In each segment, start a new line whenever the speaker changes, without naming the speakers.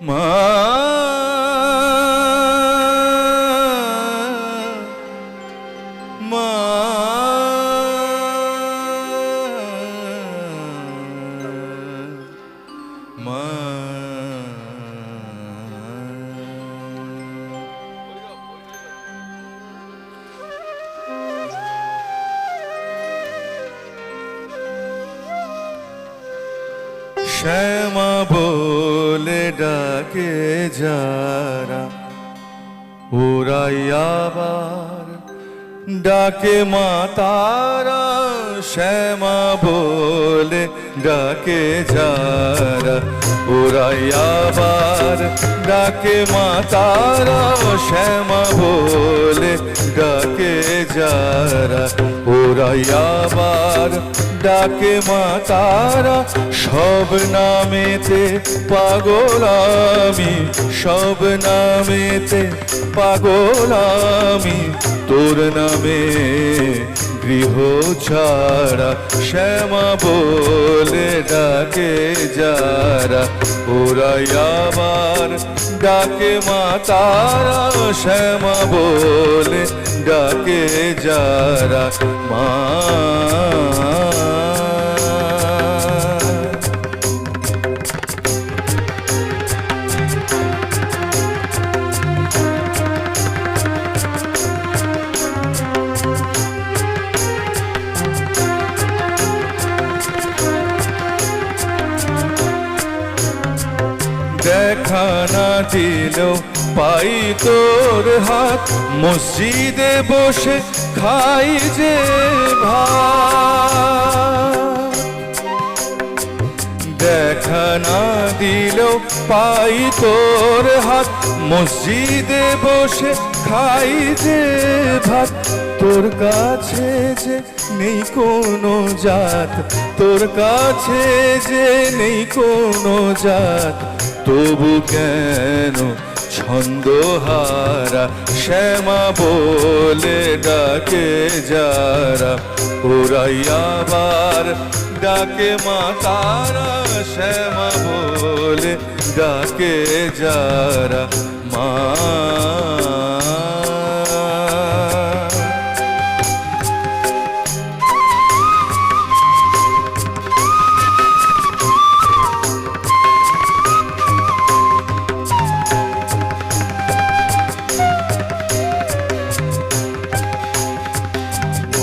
মা মা মা শ্যামা বলে ডাকে যারা ওরাই আবার ডাকে মা তারা। শ্যামা বলে ডাকে যারা ওরাই আবার ডাকে মা তারা। শ্যামা বলে ডাকে যারা ওরাই আবার ডাকে মা তারা। সব নামেতে পাগল আমি, সব নামেতে পাগল আমি, তোর নামে গৃহ ছাড়া। শ্যামা বলে ডাকে যারা ওরাই আবার ডাকে মা তারা। শ্যামা বলে ডাকে যারা মা। দেখা না দিলেও পাই তোর হাত, মসজিদে বসে খাই যে ভাত। দেখা না দিলেও পাই তোর হাত, মসজিদে বসে খাই যে ভাত। তোর কাছে যে নেই কোনো জাত, তোর কাছে যে নেই কোনো জাত, তবু কেন ছন্দহারা। শ্যামা বলে ডাকে যারা ওরাই আবার ডাকে মা তারা। শ্যামা বলে ডাকে যারা মা।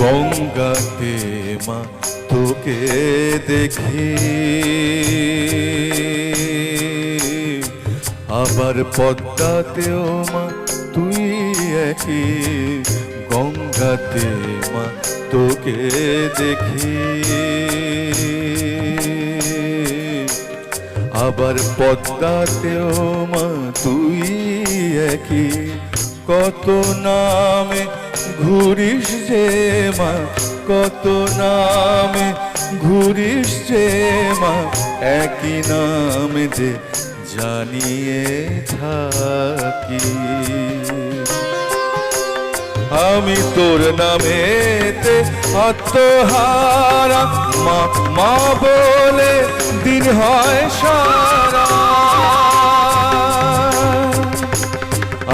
গঙ্গাতে মা তোকে দেখি, আবার পদ্মাতেও মা তুই একই। গঙ্গাতে মা তোকে দেখি, আবার পদ্মাতেও মা তুই একই। কত নামে ঘুরিস যে মা, কত নামে ঘুরিস যে মা, একই নাম যে জানিয়ে থাকি। আমি তোর নামেতে আত্মহারা, মা মা বলে দিন হয় সারা।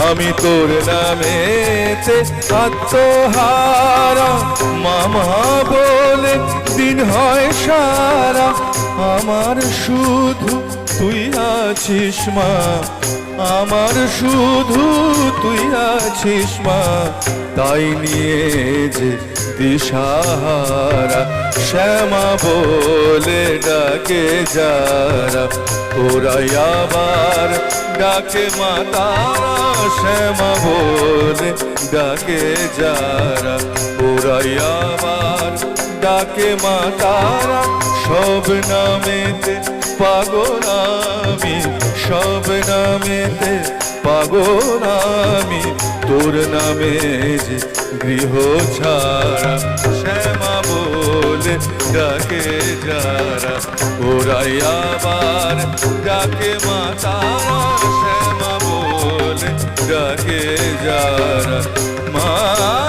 আমি তোর নামেতে আত্মহারা, মামা বলে দিন হয় সারা। আমার শুধু তুই আছিস মা, আমার শুধু তুই আছিস মা, তাই নিয়ে যে দিশাহারা। শ্যামা বলে ডাকে যারা ওরাই আবার ডাকে মা তারা। শ্যামা বলে ডাকে যারা ওরাই আবার ডাকে মা তারা। সব নামেতে পাগল আমি, সব নামেতে পাগল আমি, তোর নামে যে গৃহ ছাড়া। শ্যামা বলে ডাকে যারা ওরাই আবার ডাকে মা তারা। শ্যামা বলে ডাকে যারা মা।